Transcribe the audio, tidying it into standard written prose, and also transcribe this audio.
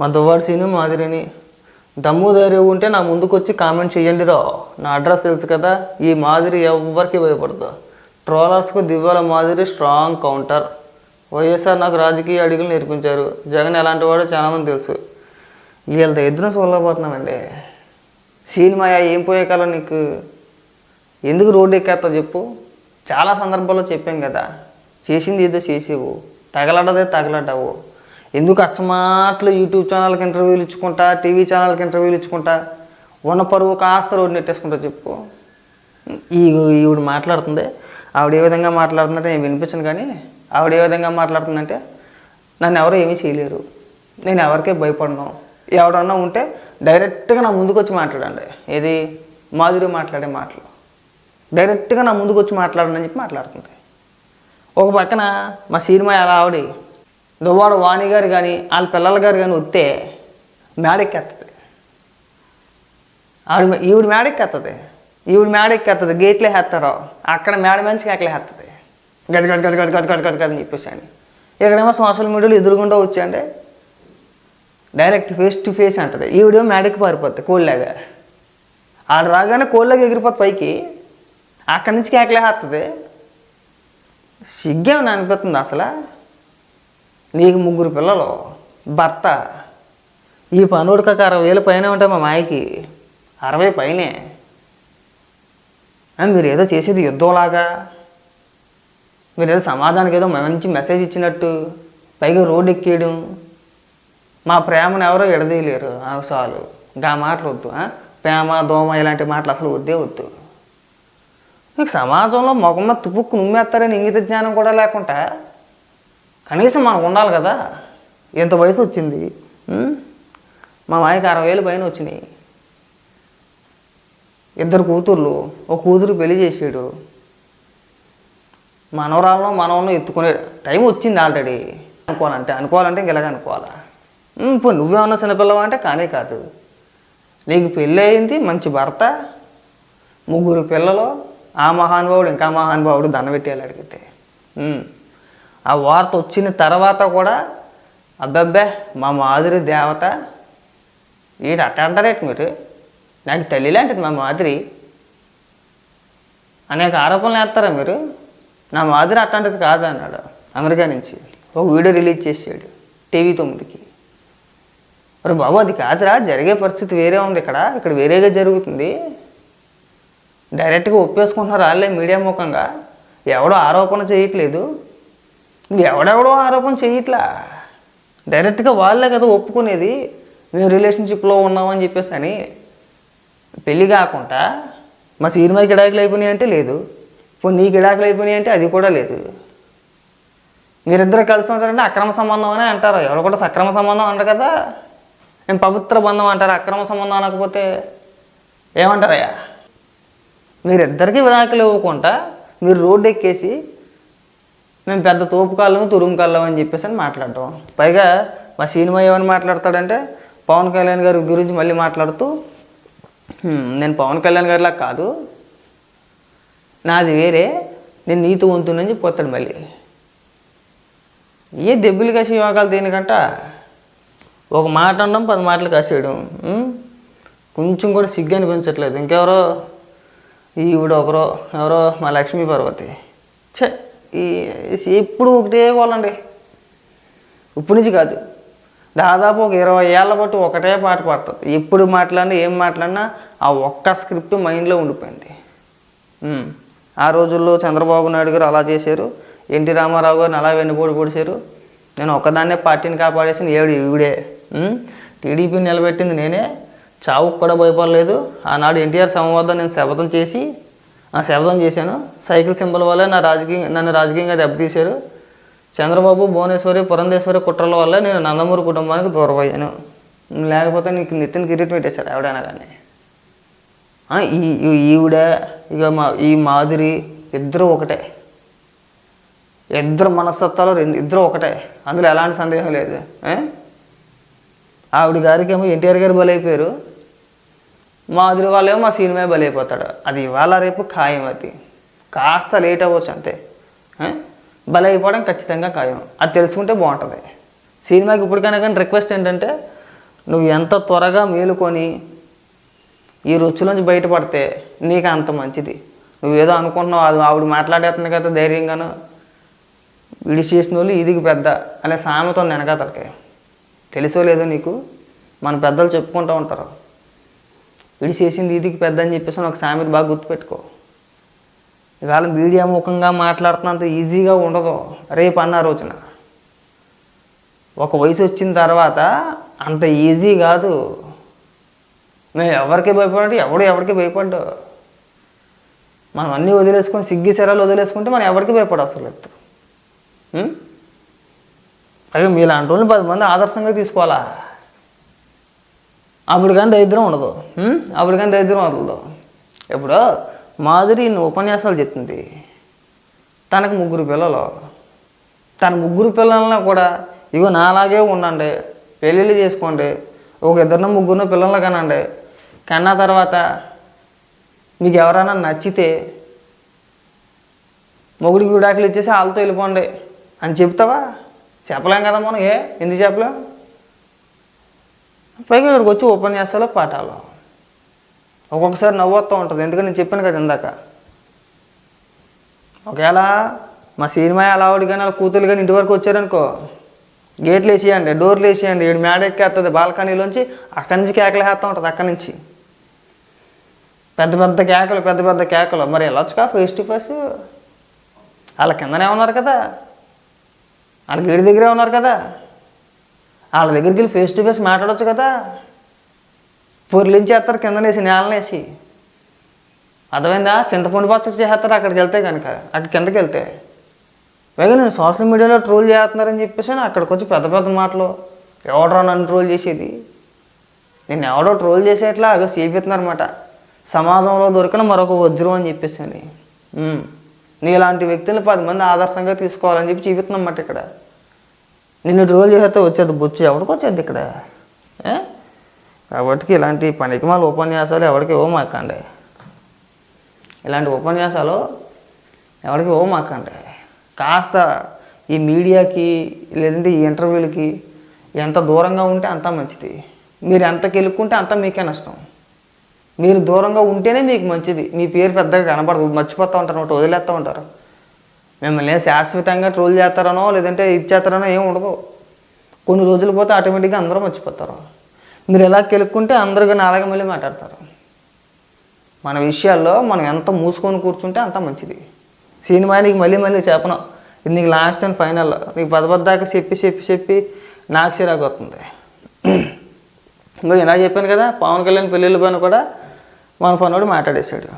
మా దువ్వాడు సీను మాదిరిని దమ్ము ధైర్యం ఉంటే నా ముందుకు వచ్చి కామెంట్ చేయండి రా. నా అడ్రస్ తెలుసు కదా. ఈ మాదిరి ఎవరికి భయపడదు. ట్రోలర్స్కు దివ్యాల మాదిరి స్ట్రాంగ్ కౌంటర్. వైఎస్ఆర్ నాకు రాజకీయ అడుగులు నేర్పించారు. జగన్ ఎలాంటి వాడో చాలామంది తెలుసు. వీళ్ళతో ఎదురు చూడలేకపోతున్నామండి. సినిమాయా ఏం పోయే కాలం నీకు? ఎందుకు రోడ్డు ఎక్కేస్తావు చెప్పు? చాలా సందర్భాల్లో చెప్పాం కదా, చేసింది ఏదో చేసేవు, తగలడ్డదే తగలడ్డావు. ఎందుకు అచ్చమాట్లు యూట్యూబ్ ఛానల్కి ఇంటర్వ్యూలు ఇచ్చుకుంటా, టీవీ ఛానల్కి ఇంటర్వ్యూలు ఇచ్చుకుంటా, ఉన్న పరువు కాస్త రోడ్డు నెట్టేసుకుంటా చెప్పు? ఈవిడ మాట్లాడుతుంది. ఆవిడ ఏ విధంగా మాట్లాడుతుందంటే నేను వినిపించను, కానీ ఆవిడ ఏ విధంగా మాట్లాడుతుందంటే నన్ను ఎవరో ఏమీ చేయలేరు, నేను ఎవరికే భయపడను, ఎవడన్నా ఉంటే డైరెక్ట్గా నా ముందుకు వచ్చి మాట్లాడండి. ఏది మాధురి మాట్లాడే మాటలు డైరెక్ట్గా నా ముందుకు వచ్చి మాట్లాడండి అని చెప్పి మాట్లాడుతుంది. ఒక పక్కన మా సినిమా అలా ఆవిడ దువ్వాడు వాణి గారు కానీ వాళ్ళ పిల్లల గారు కానీ వస్తే మేడెక్కేస్తుంది. ఈవిడ మేడెక్కేస్తుంది. గేట్లే వేస్తారు. అక్కడ మేడ మంచిగా ఎక్కలే వేస్తుంది. గజ గజ గజ గజ గజ గజ గజ గజ అని చెప్పేసి అని. ఇక్కడేమో సోషల్ మీడియాలో ఎదురుగుండా వచ్చాయండి, డైరెక్ట్ ఫేస్ టు ఫేస్ అంటుంది. ఈవిడేమో మేడకి పారిపోతుంది కోళ్ళలాగా. ఆడ రాగానే కోళ్ళలాగా ఎగిరిపోతుంది పైకి, అక్కడి నుంచి కేకలే వేస్తుంది. సిగ్గేమని అనిపిస్తుంది అసలు? నీకు 3 పిల్లలు, భర్త, ఈ పనుడికి 60,000 పైన ఉంటాయి. మా మాయకి 60 పైనే. మీరు ఏదో చేసేది యుద్ధంలాగా, మీరు ఏదో సమాజానికి ఏదో మంచి మెసేజ్ ఇచ్చినట్టు పైగా రోడ్డు ఎక్కేయడం. మా ప్రేమను ఎవరో ఎడదీయలేరు. చాలు గా మాటలు వద్దు. ప్రేమ దోమ ఇలాంటి మాటలు అసలు వద్దే వద్దు. మీకు సమాజంలో మొగమ్మ తుపుక్కు నుమ్మేస్తారని ఇంగిత జ్ఞానం కూడా లేకుండా కనీసం మనం ఉండాలి కదా. ఎంత వయసు వచ్చింది? మా మాయకి 60,000 పైన వచ్చినాయి. 2 కూతుర్లు, ఒక కూతురు పెళ్లి చేసాడు. మనవరాలను ఎత్తుకునే టైం వచ్చింది ఆల్రెడీ. అనుకోవాలంటే ఇంక ఇలాగ అనుకోవాలా? ఇప్పుడు నువ్వేమన్నా చిన్నపిల్లవా అంటే కానీ కాదు. నీకు పెళ్ళి అయింది, మంచి భర్త, 3 పిల్లలు. ఆ మహానుభావుడు ఇంకా మహానుభావుడు దండ పెట్టేయాలి అడిగితే. ఆ వార్త వచ్చిన తర్వాత కూడా అబ్బబ్బే మా మాధురి దేవత, ఏంటి అట్ట అంటారేంటి మీరు? నాకు తల్లి లాంటిది మా మాధురి. అనేక ఆరోపణలు వేస్తారా మీరు? నా మాధురి అట్లాంటిది కాదు అన్నాడు. అమెరికా నుంచి ఒక వీడియో రిలీజ్ చేసాడు TV 9కి. మరి బాబు అది కాదురా, జరిగే పరిస్థితి వేరే ఉంది. ఇక్కడ వేరేగా జరుగుతుంది. డైరెక్ట్గా ఒప్పేసుకుంటున్నారు వాళ్ళే మీడియా ముఖంగా. ఎవడో ఆరోపణ చేయట్లేదు, ఎవడెవడో ఆరోపణ చేయట్లా. డైరెక్ట్గా వాళ్ళే కదా ఒప్పుకునేది, మేము రిలేషన్షిప్లో ఉన్నామని చెప్పేసి అని. పెళ్ళి కాకుండా మా సినిమాకి గిడాకులు అయిపోయినాయి అంటే లేదు, ఇప్పుడు నీకు గిడాకులు అయిపోయినాయి అంటే అది కూడా లేదు. మీరిద్దరు కలిసి ఉంటారంటే అక్రమ సంబంధం అని అంటారు. ఎవరు కూడా సక్రమ సంబంధం అంటారు కదా, మేము పవిత్ర బంధం అంటారు. అక్రమ సంబంధం అనకపోతే ఏమంటారయ్యా? మీరిద్దరికీ విడాకులు ఇవ్వకుండా మీరు రోడ్డు ఎక్కేసి మేము పెద్ద తోపుకాళ్ళము తురుముకాళ్ళం అని చెప్పేసి అని మాట్లాడటం. పైగా మా సినిమా ఏమని మాట్లాడతాడంటే పవన్ కళ్యాణ్ గారి గురించి మళ్ళీ మాట్లాడుతూ, నేను పవన్ కళ్యాణ్ గారిలా కాదు, నాది వేరే, నేను నీతో వంతుందని చెప్పొస్తాడు. మళ్ళీ ఏ దెబ్బలు కాసి యోగాలు దేనికంట ఒక మాట అనడం 10 మాటలు కాసేయడం. కొంచెం కూడా సిగ్గు అనిపించట్లేదు. ఇంకెవరో ఎవరో మా లక్ష్మీ పార్వతి ఎప్పుడు ఒకటే వాళ్ళండి. ఇప్పటి నుంచి కాదు, దాదాపు ఒక 20 ఏళ్ళ బట్టి ఒకటే పాట పాడుతుంది. ఎప్పుడు మాట్లాడినా ఏం మాట్లాడినా ఆ ఒక్క స్క్రిప్ట్ మైండ్లో ఉండిపోయింది. ఆ రోజుల్లో చంద్రబాబు నాయుడు గారు అలా చేశారు, ఎన్టీ రామారావు గారిని అలా వెన్నుపోటు పొడిచారు. నేను ఒక్కదాన్నే పార్టీని కాపాడేసిన ఈవిడే. టీడీపీని నిలబెట్టింది నేనే, చావుకు కూడా భయపడలేదు. ఆనాడు ఎన్టీఆర్ సంవాదం నేను శపథం చేశాను. సైకిల్ సింబల్ వల్లే నన్ను రాజకీయంగా దెబ్బతీశారు. చంద్రబాబు, భువనేశ్వరి, పురంధేశ్వరి కుట్రల వల్ల నేను నందమూరి కుటుంబానికి దూరం అయ్యాను. లేకపోతే నీకు నెత్తిన కిరీటం పెట్టేశారు ఎవడైనా కానీ. ఈవిడ ఈ మాధురి ఇద్దరు ఒకటే, ఇద్దరు మనస్తత్వాలు ఇద్దరు ఒకటే, అందులో ఎలాంటి సందేహం లేదు. ఆవిడ గారికి ఏమో ఎన్టీఆర్ గారు బలైపోయారు, మాధురి వాళ్ళేమో మా సినిమా బలైపోతాడు. అది ఇవాళ రేపు ఖాయం. అది కాస్త లేట్ అవ్వచ్చు అంతే, బలైపోవడం ఖచ్చితంగా ఖాయం. అది తెలుసుకుంటే బాగుంటుంది. సినిమాకి ఇప్పటికైనా కానీ రిక్వెస్ట్ ఏంటంటే నువ్వు ఎంత త్వరగా మేలుకొని ఈ రుచులోంచి బయటపడితే నీకు అంత మంచిది. నువ్వేదో అనుకుంటున్నావు, అది ఆవిడ మాట్లాడేస్తుంది కదా ధైర్యంగాను, విడి చేసిన వాళ్ళు ఈదికి పెద్ద అనే సామెత ఉంది వెనకాతలకి. తెలుసో లేదో నీకు, మన పెద్దలు చెప్పుకుంటూ ఉంటారు, విడి చేసింది ఈదికి పెద్ద అని చెప్పేసి ఒక సామెత బాగా గుర్తుపెట్టుకో. ఇవాళ మీడియా ముఖంగా మాట్లాడుతున్నంత ఈజీగా ఉండదు రేపు అన్న రోజున. ఒక వయసు వచ్చిన తర్వాత అంత ఈజీ కాదు. మేము ఎవరికి భయపడంటే ఎవరికి భయపడ్డు. మనం అన్నీ వదిలేసుకొని సిగ్గి శరాలు వదిలేసుకుంటే మనం ఎవరికి భయపడవసరం లేదు. అయ్యో మీలాంటి వాళ్ళని 10 మంది ఆదర్శంగా తీసుకోవాలా, అప్పుడు కానీ దరిద్రం ఉండదు, అప్పుడు కానీ దరిద్రం వదలదు. ఇప్పుడు మాధురి ఉపన్యాసాలు చెప్తుంది, తనకు 3 పిల్లలు. తన 3 పిల్లలను కూడా ఇగో నాలాగే ఉండండి, పెళ్ళిళ్ళు చేసుకోండి, ఒక 2-3 పిల్లలు కనండి, కన్నా తర్వాత మీకు ఎవరైనా నచ్చితే మొగుడికి విడాకులు ఇచ్చేసి వాళ్ళతో వెళ్ళిపోండి అని చెప్తావా? చెప్పలేం కదా మనం. ఎందుకు చెప్పలేం? పైగా ఇక్కడికి వచ్చి ఉపన్యాసాలు పాఠాలు ఒక్కొక్కసారి నవ్వుతూ ఉంటుంది. ఎందుకంటే నేను చెప్పాను కదా ఇందాక, ఒకవేళ మా సినిమా ఆవిడ కానీ వాళ్ళ కూతురు కానీ ఇంటి వరకు వచ్చారనుకో, గేట్లు వేసేయండి, డోర్లు వేసేయండి, ఈడు మేడ ఎక్కేస్తుంది బాల్కనీలోంచి, అక్కడి నుంచి కేకలు వేస్తూ ఉంటుంది. అక్కడి నుంచి పెద్ద పెద్ద కేకలు. మరి వెళ్ళొచ్చుగా ఫేస్ టు ఫేస్, వాళ్ళ కిందనే ఉన్నారు కదా, వాళ్ళ గేడి దగ్గరే ఉన్నారు కదా, వాళ్ళ దగ్గరికి వెళ్ళి ఫేస్ టు ఫేస్ మాట్లాడవచ్చు కదా. పొర్లించేస్తారు కిందనేసి, నేలనేసి. అర్థమైందా? చింతపండు పచ్చడి చేస్తారు అక్కడికి వెళ్తే కనుక, అక్కడ కిందకి వెళ్తే. పైగా నేను సోషల్ మీడియాలో ట్రోల్ చేస్తున్నారని చెప్పేసి అక్కడికి వచ్చి పెద్ద పెద్ద మాటలు. ఎవడో నన్ను ట్రోల్ చేసేది, నేను ఎవడో ట్రోల్ చేసేట్లా అగో చేపిస్తున్నారన్నమాట. సమాజంలో దొరికిన మరొక వజ్రం అని చెప్పేసి అని. నీలాంటి వ్యక్తులను 10 మంది ఆదర్శంగా తీసుకోవాలని చెప్పి చూపిస్తున్నమాట ఇక్కడ. నిన్ను ట్రోల్ చేస్తే వచ్చేది బొచ్చు ఎవరికి వచ్చేది ఇక్కడ. కాబట్టి ఇలాంటి పనికిమాల ఉపన్యాసాలు ఎవరికి ఇవ్వమాకండి. ఇలాంటి ఉపన్యాసాలు ఎవరికి ఇవ్వమాకండి. కాస్త ఈ మీడియాకి లేదంటే ఈ ఇంటర్వ్యూలకి ఎంత దూరంగా ఉంటే అంత మంచిది. మీరు ఎంతకి వెళ్ళుకుంటే అంత మీకే నష్టం. మీరు దూరంగా ఉంటేనే మీకు మంచిది. మీ పేరు పెద్దగా కనబడదు, మర్చిపోతూ ఉంటారు, ఒకటి వదిలేస్తూ ఉంటారు. మిమ్మల్ని శాశ్వతంగా ట్రోల్ చేస్తారనో లేదంటే ఇది చేస్తారనో ఏం ఉండదు. కొన్ని రోజులు పోతే ఆటోమేటిక్గా అందరూ మర్చిపోతారు. మీరు ఎలా కెలుక్కుంటే అందరూ కానీ అలాగే మళ్ళీ మాట్లాడతారు. మన విషయాల్లో మనం ఎంత మూసుకొని కూర్చుంటే అంత మంచిది. సినిమా నీకు మళ్ళీ చెప్పను, ఇది నీకు లాస్ట్ అండ్ ఫైనల్. నీకు పదదాకా చెప్పి నాకు చిరాకు వస్తుంది. ఇంకా ఇలా చెప్పాను కదా, పవన్ కళ్యాణ్ పెళ్ళిళ్ళ పైన కూడా మన పనుడు మాట్లాడేశాడు.